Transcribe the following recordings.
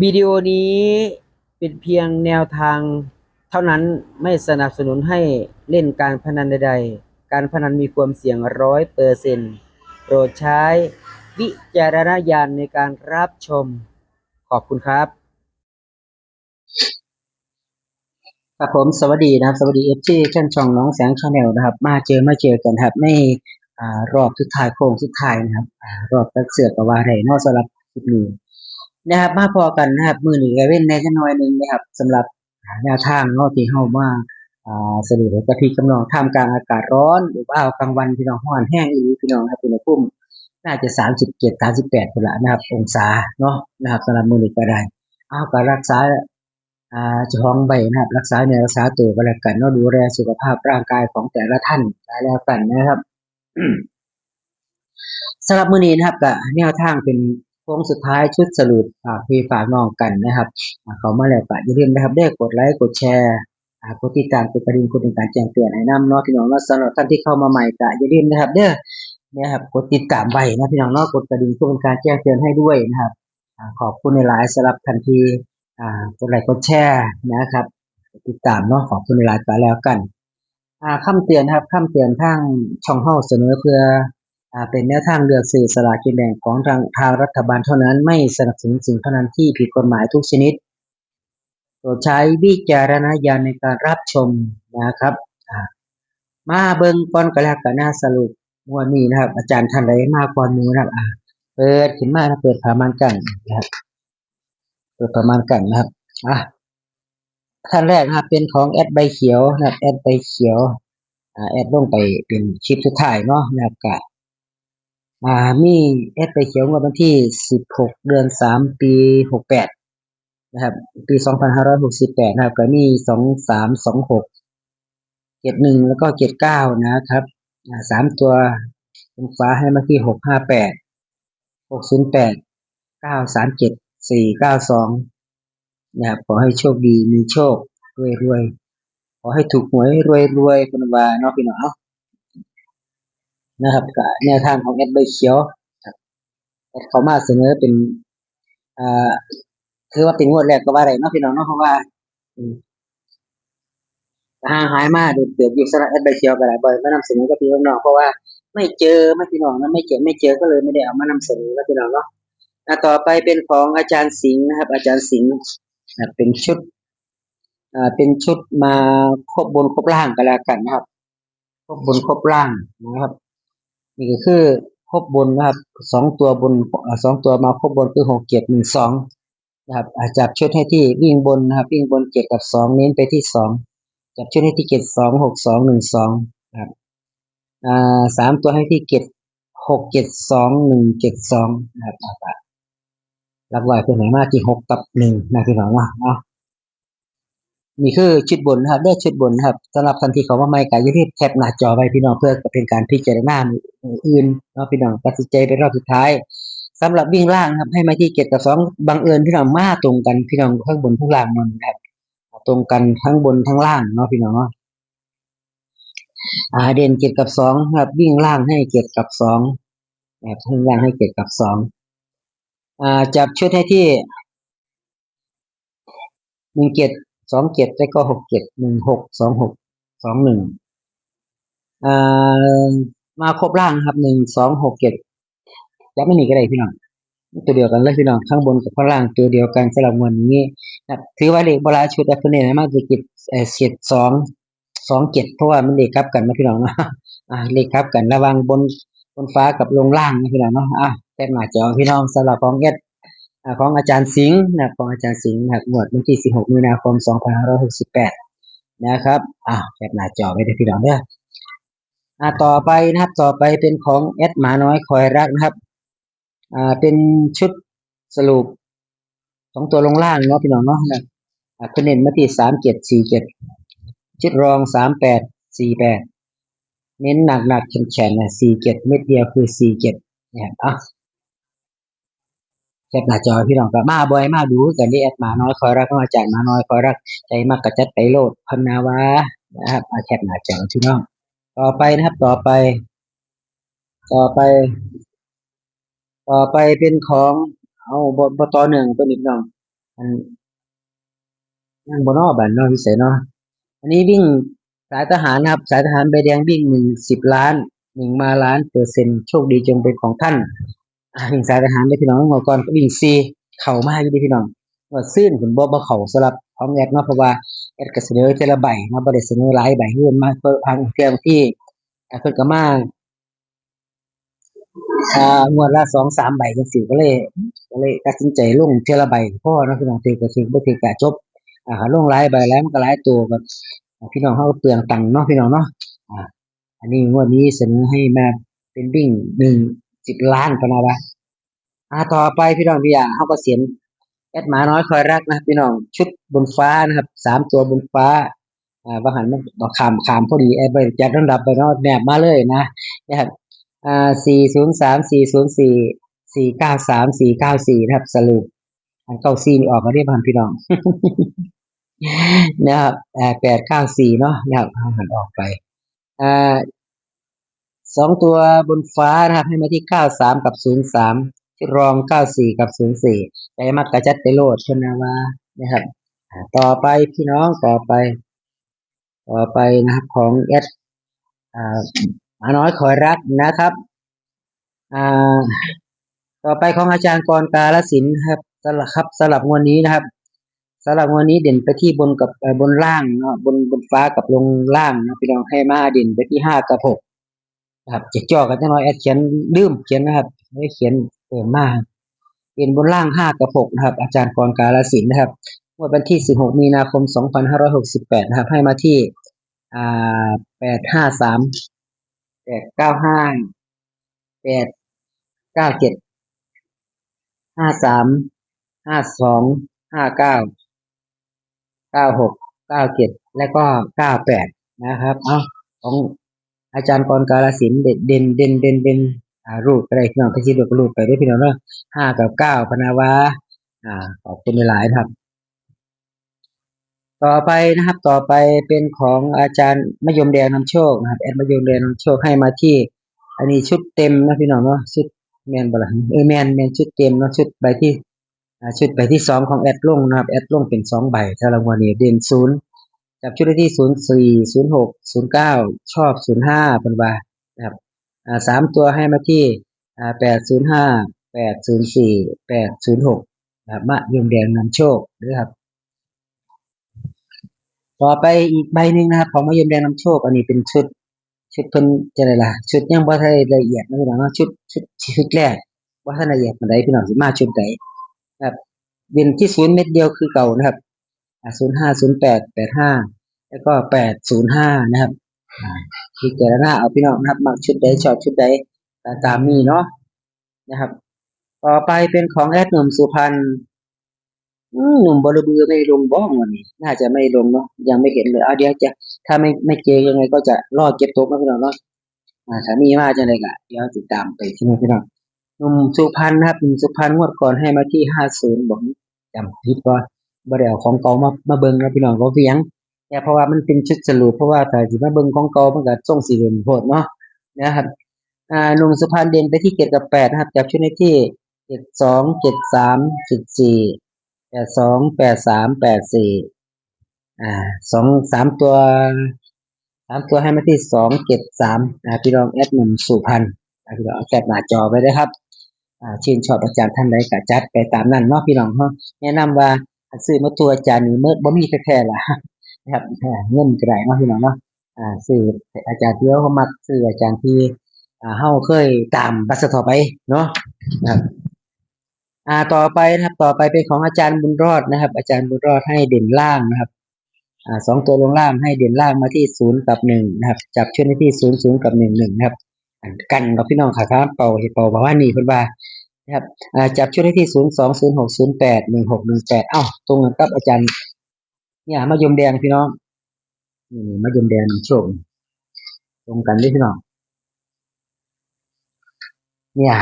วิดีโอนี้เป็นเพียงแนวทางเท่านั้นไม่สนับสนุนให้เล่นการพนันใดๆการพนันมีความเสี่ยง100%โปรดใช้วิจารณญาณในการรับชมขอบคุณครับครับผมสวัสดีนะครับสวัสดีFTท่านช่องน้องแสงชาแนลนะครับมาเจอกันครับในรอบสุดท้ายโค้งสุดท้ายนะครับรอบตัดเสือกกับว่าไรนอกสำหรับคลิปนี้นะครับมาพอกันนะครับมื้อนี้ก็เว้นในจักหน่อยหนึงนะครับสำหรับแนวทางเนาะที่เฮามาสรุปกับพี่กับน้องท่ามกลางอากาศร้อนหรือว่ากลางวันพี่น้องร้อนแห้งอีหลีพี่น้องครับอุณหภูมิน่าจะ37 38พุ่นล่ะนะครับองศาเนาะนะครับสำหรับมื้อนี้ก็ได้ก็รักษาเจ้าของไว้นะครับรักษาเนื้อรักษาตัวก็แล้วกันเนาะดูแลสุขภาพร่างกายของแต่ละท่านก็แล้วกันนะครับ สำหรับมื้อนี้นะครับก็แนวทางเป็นโค้งสุดท้ายชุดสรุปพี่ฝากน้องกันนะครับเข้ามาแล้วก็อย่าลืมนะครับเด้อกดไลค์กดแชร์กดติดตามกดกระดิ่งกดเป็นการแจ้งเตือนให้นำเนาะพี่น้องเนาะสำหรับท่านที่เข้ามาใหม่ก็อย่าลืมนะครับเด้อนะครับกดติดตามไว้นะพี่น้องเนาะกดกระดิ่งเพื่อเป็นการแจ้งเตือนให้ด้วยนะครับขอบคุณหลายๆสำหรับท่านที่กดไลค์กดแชร์นะครับติดตามเนาะขอบคุณหลายๆก็แล้วกันคำเตือนครับคำเตือนทางช่องเฮาเสนอเพื่อเป็นแนวทางเลือกซื้อสลากกินแบ่งของทางรัฐบาลเท่านั้นไม่สนับสนุนสิ่งเท่านั้นที่ผิดกฎหมายทุกชนิดโปรดใช้วิจารณญาณในการรับชมนะครับมาเบิ่งก่อนก็แล้วกันนะสรุปงวดนี้นะครับอาจารย์ท่านใดมาก่อนหมู่นะครับเปิดขึ้นมานะเปิดผ้าม่านกั้นนะครับเปิดผ้าม่านกั้นนะครับอ่ะท่านแรกนะครับเป็นของแอดใบเขียวนะครับแอดใบเขียวแอดลงไปเป็นคลิปสุดท้ายเนาะนะครับก็ มีแอดไปเขียวงวดวันที่16เดือน3ปี68นะครับปี2568นะครับก็มี2326 71แล้วก็79นะครับ3ตัวตรงฟ้าให้มาที่658 608 937 492นะครับขอให้โชคดีมีโชครวยๆขอให้ถูกหวยรวยๆคุณว่าเนาะพี่น้องนะครับก็แนวทางของแอดใบเขียวแอดเขามาเสนอเป็นอ่า คือว่าเป็นงวดแรกก็ว่าได้เนาะพี่น้องเนาะเพราะว่าอืมห่างหายมาโดนเติบอยู่สำหรับแอดใบเขียวก็ได้บ่อยมานำเสนอกับพี่น้องเพราะว่าไม่เจอไม่พี่น้องนะไม่เจอก็เลยไม่ได้เอามานำเสนอกับพี่น้องเนาะต่อไปเป็นของอาจารย์สิงห์นะครับอาจารย์สิงห์เป็นชุดเป็นชุดมาครบบนครบล่างกันแล้วกันนะครับครบบนครบล่างนะครับนี่ก็คือครบบนนะครับ2 ตัวบน2 ตัวมาครบบนคือ6 7 1 2นะครับจับชุดให้ที่วิ่งบนนะครับวิ่งบน7กับ2เน้นไปที่2จับชุดให้ที่7 2 6 2 1 2นะครับ3 ตัวให้ที่6 7 2 1 7 2นะครับหลักร้อยเพิ่นให้มาที่6กับ1นะพี่น้องว่านี่คือชุดบนนะครับเลขชุดบนนะครับสำหรับทันทีเขามาใหม่ก็อย่าลืมแคปหน้าจอไว้พี่น้องเพื่อเป็นการพิจารณาอื่นเนาะพี่น้องตัดสินใจเป็นรอบสุดท้ายสำหรับวิ่งล่างครับให้มาที่7กับ2บังเอิญพี่น้องมาตรงกันพี่น้องทั้งบนทั้งล่างมันครับตรงกันทั้งบนทั้งล่างเนาะพี่น้องเนาะเด่น7กับ2ครับวิ่งล่างให้7กับ2แบบทั้งล่างให้7กับ2จับชุดให้ที่17 27แล้วก็67 16 26 21อ่ามาครบล่างครับ1267แล้วไม่หนีก็ได้พี่น้องตัวเดียวกันเลยพี่น้องข้างบนกับข้างล่างตัวเดียวกันสำหรับวันนี้นะถือว่าเลขโบราณชุดอัปเดตมากจะกิจเจ็ด2 27เพราะว่ามันเลขครับกันนะพี่น้องนะเลขครับกันระวังบนฟ้ากับลงล่างนะพี่น้องเนาะแต่หน้าจอพี่น้องสำหรับของของอาจารย์สิงห์นะของอาจารย์สิงห์นะงวดวันที่16มีนาคม2568นะครับแคปหน้าจอไว้ด้วยพี่น้องเด้อต่อไปนะครับต่อไปเป็นของแอดหมาน้อยคอยรักนะครับเป็นชุดสรุป2 ตัวลงล่างเนาะพี่น้องเนาะคะแนนมาที่3747ชุดรอง3848เน้นหนักแข็งๆนะ47เม็ดเดียวคือ47เนี่ยแคปหน้าจอพี่น้องก็มาบ่อยมาดูกันที่แอดหมาน้อยคอยรักมาจากหมาน้อยคอยรักใจมากกระจัดไปโลดพันนาวานะครับแคปหน้าจอพี่น้องต่อไปนะครับต่อไปเป็นของเอาบต่อหนึ่งตัวนี้พี่น้อง อันยังบนอ้อบันเนาะพิเศษเนาะอันนี้วิ่งสายทหารนะครับสายทหารใบแดงวิ่ง10 ล้าน1 มาล้านเปอร์เซ็นต์โชคดีจงเป็นของท่านวิ่งสายทหารได้พี่น้องเมื่อก่อนก็วิ่งซีเข่ามาอยู่ดีพี่น้องว่าซื่นผลบ่เข่าสำหรับของแอดเนาะเพราะว่าแอดก็เสนอแต่ละใบมาบ่ได้เสนอหลายใบเฮือนมาเพื่อทางเที่ยงที่เพิ่นก็มางวดละ2-3ใบจังซี่ก็เลยตัดสินใจลงเทื่อละใบพอเนาะพี่น้องถือก็ถือบ่ถือก็จบลงหลายใบแล้วมันก็หลายตัวก็พี่น้องเฮาก็เปลืองตังค์เนาะพี่น้องเนาะอ่าอันนี้งวดนี้เสนอให้มาเป็นวิ่ง10 ล้านพะนะวะต่อไปพี่น้องพี่เฮาก็เสียนแอดหมาน้อยคอยรักนะพี่น้องชุดบนฟ้านะครับ3 ตัวบนฟ้าว่าหันมันบ่ข้ามพอดีแอดบ่ได้จัดลำดับไปเนาะแนบมาเลยนะครับ403 404 493 494นะครับสรุปอัน94นี่ออกมาได้บ่พี่น้องนะครับ894เนาะนะครับหันออกไปอ่า2 ตัวบนฟ้านะครับให้มาที่93กับ03ที่รอง94กับ04ใจมักกะจัดไปโลดเพิ่นนะว่านะครับต่อไปพี่น้องต่อไปนะครับของแอดอ่าหมาน้อยคอยรักนะครับอ่าต่อไปของอาจารย์กรกาฬสินธุ์ครับสำหรับงวดนี้นะครับสำหรับงวดนี้เด่นไปที่บนกับบนล่างเนาะบนฟ้ากับลงล่างนะพี่น้องให้มาเด่นไปที่5กับ6นะครับจะจ่อกันจังน้อยแอดเขียนลืมเขียนนะครับไม่เขียนเติมมาเด่นบนล่าง5กับ6นะครับอาจารย์กรกาฬสินธุ์นะครับงวดวันที่16มีนาคม2568นะครับให้มาที่อ่853 895 897 53 52 59 96 97และก็98นะครับของอาจารย์กรกาฬสินธุ์เด่นรูดไปได้พี่น้องก็สิรูดไปได้พี่น้องเนาะ5กับ9พะนะวาขอบคุณหลายๆครับต่อไปนะครับต่อไปเป็นของอาจารย์มะยมแดงนำโชคนะครับแอดมะยมแดงนำโชคให้มาที่อันนี้ชุดเต็มนะพี่น้องเนาะชุดแม่นบ่ล่ะแม่นชุดเต็มเนาะชุดใบที่2ของแอดลงนะครับแอดลงเป็น2ใบถ้ารางวัลนี้เด่น0จับชุดได้ที่04 06 09ชอบ05เพิ่นว่านะครับ3ตัวให้มาที่805 804 806นะครับมะยมแดงนำโชคนะครับต่อไปอีกใบหนึ่งนะครับของมะยมแดงนำโชคอันนี้เป็นชุดเพิ่นจะได้ล่ะชุดยังบ่ทันได้ละเอียดนะพี่น้องเนาะชุดแรกบ่ทันละเอียดปานใดพี่น้องสิมาชุดใดนะครับเด่นที่0เม็ดเดียวคือเก่านะครับ05 08 85แล้วก็805นะครับพิจารณาเอาพี่น้องนะครับมักชุดใดชอบชุดใดตามนี้เนาะนะครับต่อไปเป็นของแอดหนุ่มสุพรรณหนุ่มบรบือไม่ลงบ้องวันนี้น่าจะไม่ลงเนาะยังไม่เห็นเลยเดี๋ยวจะถ้าไม่เจอยังไงก็จะรอเก็บตกนะพี่น้องเนาะถ้ามีมาจังได๋ก็เดี๋ยวติดตามไปที่นี่พี่น้องหนุ่มสุพรรณนะครับหนุ่มสุพรรณงวดก่อนให้มาที่50บอกจำผิดบ่ได้เอาของเก่ามาเบิ่งนะพี่น้องก็คือหยังแต่เพราะว่ามันเป็นชุดสรุปเพราะว่าถ้าสิมาเบิ่งของเก่ามันก็ทรงสิเด่นโพดเนาะนะครับหนุ่มสุพรรณเด่นไปที่7กับ8นะครับจับชุดในที่72 73 74 82 83 842 3 ตัวให้มาที่273พี่น้องแอดมินสุพรรณพี่น้องแคปหน้าจอไว้ด้วยครับชื่นชอบอาจารย์ท่านใดก็จัดไปตามนั้นเนาะพี่น้องเนาะแนะนำว่าซื้อมาตัวอาจารย์นี่บ่มีแท้ๆล่ะนะครับเงินก็ได้เนาะพี่น้องเนาะซื้ออาจารย์ที่เขามักซื้ออาจารย์ที่เฮาเคยตามบัสต่อไปเนาะนะครับต่อไปนะครับต่อไปเป็นของอาจารย์บุญรอดนะครับอาจารย์บุญรอดให้เด่นล่างนะครับ2 ตัวลงล่างให้เด่นล่างมาที่0กับ1นะครับจับชุดในที่00กับ11นะครับกันกับพี่น้องขาค้าเป่าเฮ็ดเป่าว่านี่เพิ่นว่านะครับจับชุดในที่02 06 08 16 18ตรงกันกับอาจารย์เนี่ยมะยมแดงพี่น้องนี่มะยมแดงโชคตรงกันเด้พี่น้องเนี่ย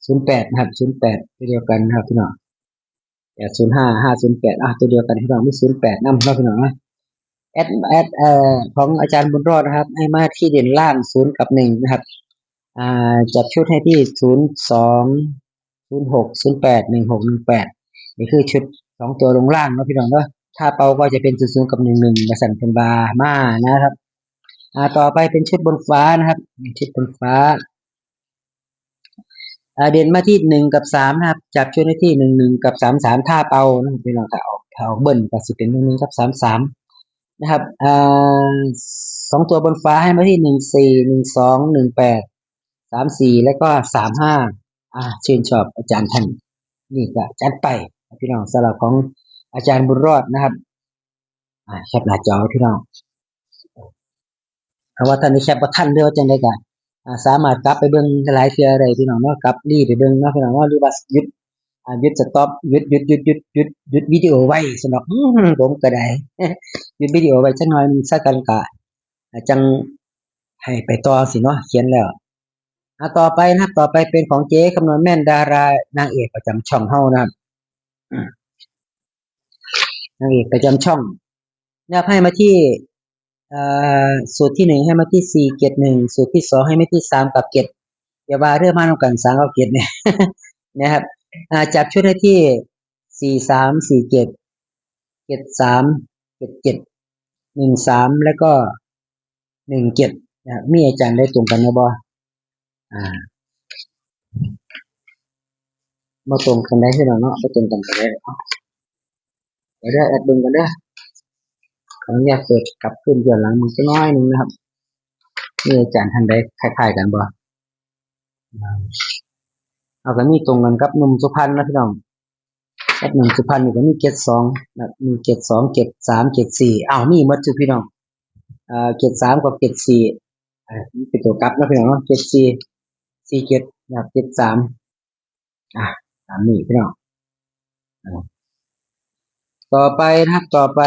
08นะครับ08ตัวเดียวกันนะครับพี่น้อง805 508ตัวเดียวกันพี่น้องมี08นำเนาะพี่น้องนะแอดของอาจารย์บุญรอดนะครับให้มาที่เด่นล่าง0กับ1นะครับจับชุดให้ที่02 06 08 16 18นี่คือชุด 2ตัวลงล่างเนาะพี่น้องเนาะถ้าเป่าก็จะเป็น00กับ11มาสั่นเป็นบามานะครับต่อไปเป็นชุดบนฟ้านะครับชุดบนฟ้าเด่นมาที่1กับ3นะครับจับชุดได้ที่11กับ33ถ้าเป่านะพี่น้องถ้าออกเบิ้ลก็สิเป็น11กับ33นะครับ2ตัวบนฟ้าให้มาที่14 12 18 34แล้วก็35ชื่นชอบอาจารย์ท่านนี่ก็จัดไปพี่น้องสำหรับของอาจารย์บุญรอดนะครับแคปหน้าจอพี่น้องเพราะว่าท่านได้แคปบ่ทันเด้อจังได๋ก็สามารถกลับไปเบิ่งหลายเทื่อได้พี่น้องเนาะกลับรีไปเบิ่งเนาะพี่น้องเนาะหรือว่าหยุดสต็อปหยุดวิดีโอไว้สำหรับผมก็ได้ หยุดวิดีโอไว้จักหน่อยนึงซะกันก็จังให้ไปต่อสิเนาะเขียนแล้วต่อไปนะครับต่อไปเป็นของเจ๊คำนวณแม่นดารานางเอกประจำช่องเฮานะครับนางเอกประจำช่องนะครับให้มาที่สูตรที่1ให้มาที่4 7 1สูตรที่2ให้มาที่3กับ7อย่าว่าเด้อมานำกัน3กับ7เนี่ยนะครับจับชุดให้ที่4 3 4 7 7 3 7 7 1 3แล้วก็1 7นะครับมีอาจารย์ได้ตรงกันบ่บ่ตรงกันได้พี่น้องเนาะบ่ตรงกันก็ได้เดี๋ยวแอดเบิ่งกันเด้อขออนุญาตเปิดกลับขึ้นย้อนหลังมันสักน้อยนึงนะครับมีอาจารย์ท่านใดคล้ายๆกันบ่เอาก็มีตรงกันกับหนุ่มสุพรรณนะพี่น้องกับหนุ่มสุพรรณนี่ก็มี72นะมี72 73 74มีหมดทุกพี่น้อง73กับ74นี่เป็นตัวกลับนะพี่น้องเนาะ74 47นะครับ73ตามนี้พี่น้องต่อไปนะครับต่อไป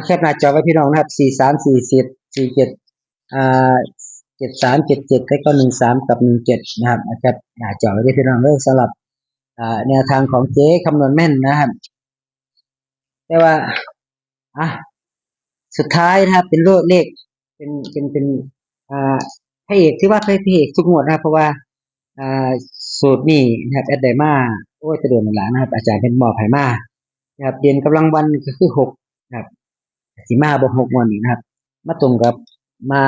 แคปหน้าจอไว้พี่น้องนะครับ43 47 4773 77แล้วก็13กับ17นะครับแคปหน้าจอไว้ด้วยพี่น้องเด้อสำหรับแนวทางของเจ๊คำนวณแม่นนะครับแต่ว่าสุดท้ายนะครับเป็นเลขเป็นพระเอกที่ว่าพระเอกทุกงวดนะครับเพราะว่าสูตรนี้นะครับแอดไดมาโอ้ยจะโดนมันหลายนะครับอาจารย์เป็นมอบให้มานะครับเดือนกำลังวันก็คือ6นะครับสิมาบ่6งวดนี้นะครับมาตรงกับมา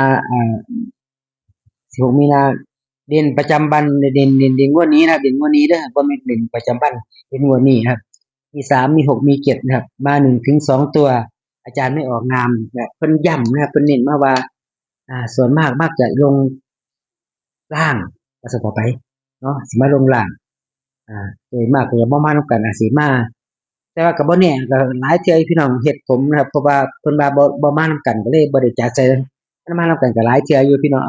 16มีนาเด่นประจำวันเด่นงวดนี้นะครับเด่นงวดนี้เด้อบ่แม่นเด่นประจำวันเด่นงวดนี้ครับมี3มี6มี7นะครับมา1ถึง2ตัวอาจารย์ไม่ออกนามแบบเพิ่นย้ำนะครับเพิ่นเน้นมาว่าส่วนมากมักจะลงล่างว่าซั่นต่อไปเนาะสิมาลงล่างโดยมากก็บ่มานำกันสิมาแต่ว่าก็บ่แน่ก็หลายเทื่อพี่น้องเฮ็ดผมนะครับเพราะว่าเพิ่นว่าบ่มานำกันก็เลยบ่ได้จัดใส่มันมานำกันก็หลายเทื่ออยู่พี่น้อง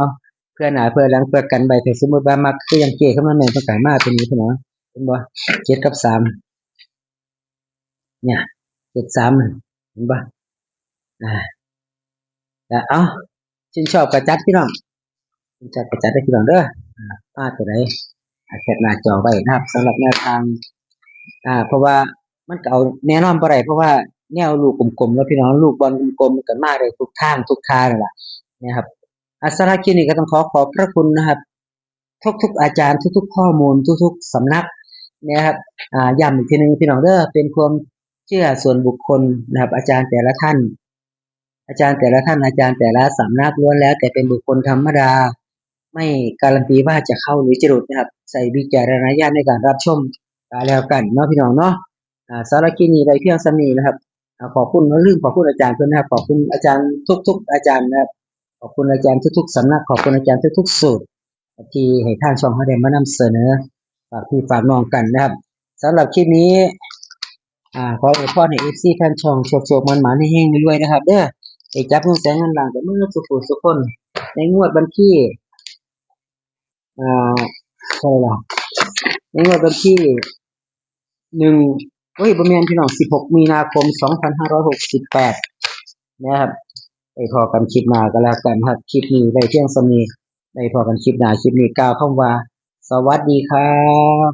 เพื่อหน้าเพื่อหลังเพื่อกันไว้ถ้าสมมุติว่ามักคืออย่างเจ้คำนวณแม่นเพิ่นก็ให้มาตัวนี้พี่น้องเห็นบ่7กับ3เนี่ย7 3เห็นบ่แล้วชื่นชอบก็จัดพี่น้องชื่นชอบก็จัดได้พี่น้องเด้อมาตัวใดแคปหน้าจอไว้นะครับสำหรับแนวทางเพราะว่ามันก็เอาแน่นอนบ่ได้เพราะว่าแนวลูกกลมๆแล้วพี่น้องลูกบอลกลมๆมันก็มาได้ทุกทางนั่นล่ะนะครับสำหรับคลิปนี้ก็ต้องขอบพระคุณนะครับทุกอาจารย์ทุกข้อมูลทุกสำนักนะครับย้ำอีกทีนึงพี่น้องเด้อเป็นความเชื่อส่วนบุคคลนะครับอาจารย์แต่ละท่านอาจารย์แต่ละสำนักล้วนแล้วแต่เป็นบุคคลธรรมดาไม่การันตีว่าจะเข้าหรือจะหลุดนะครับใส่วิจารณญาณในการรับชมแล้วกันเนาะพี่น้องเนาะสารกินีได้เพียงสำนีนะครับขอบคุณขอบคุณอาจารย์เพื่อนนะครับขอบคุณอาจารย์ทุกอาจารย์นะครับขอบคุณอาจารย์ทุกสำนักขอบคุณอาจารย์ทุกสูตรที่ให้ทางช่องเขาได้มานำเสนอฝากพี่ฝากน้องกันนะครับสำหรับคลิปนี้ขออวยพรให้ FC ท่านช่องโชคๆมันๆให้เฮงรวยๆนะครับเด้อให้จับเงินแสนเงินล้านกับมือสุขคนในงวดวันที่เท่าไหร่ล่ะในงวดวันที่บ่แม่นพี่น้อง16มีนาคม2568นะครับไปพอกันคลิปหน้าก็แล้วกันครับคลิปนี้ได้เพียงส่ำนี้ได้พอกันคลิปหน้าคลิปนี้กล่าวคำว่าสวัสดีครับ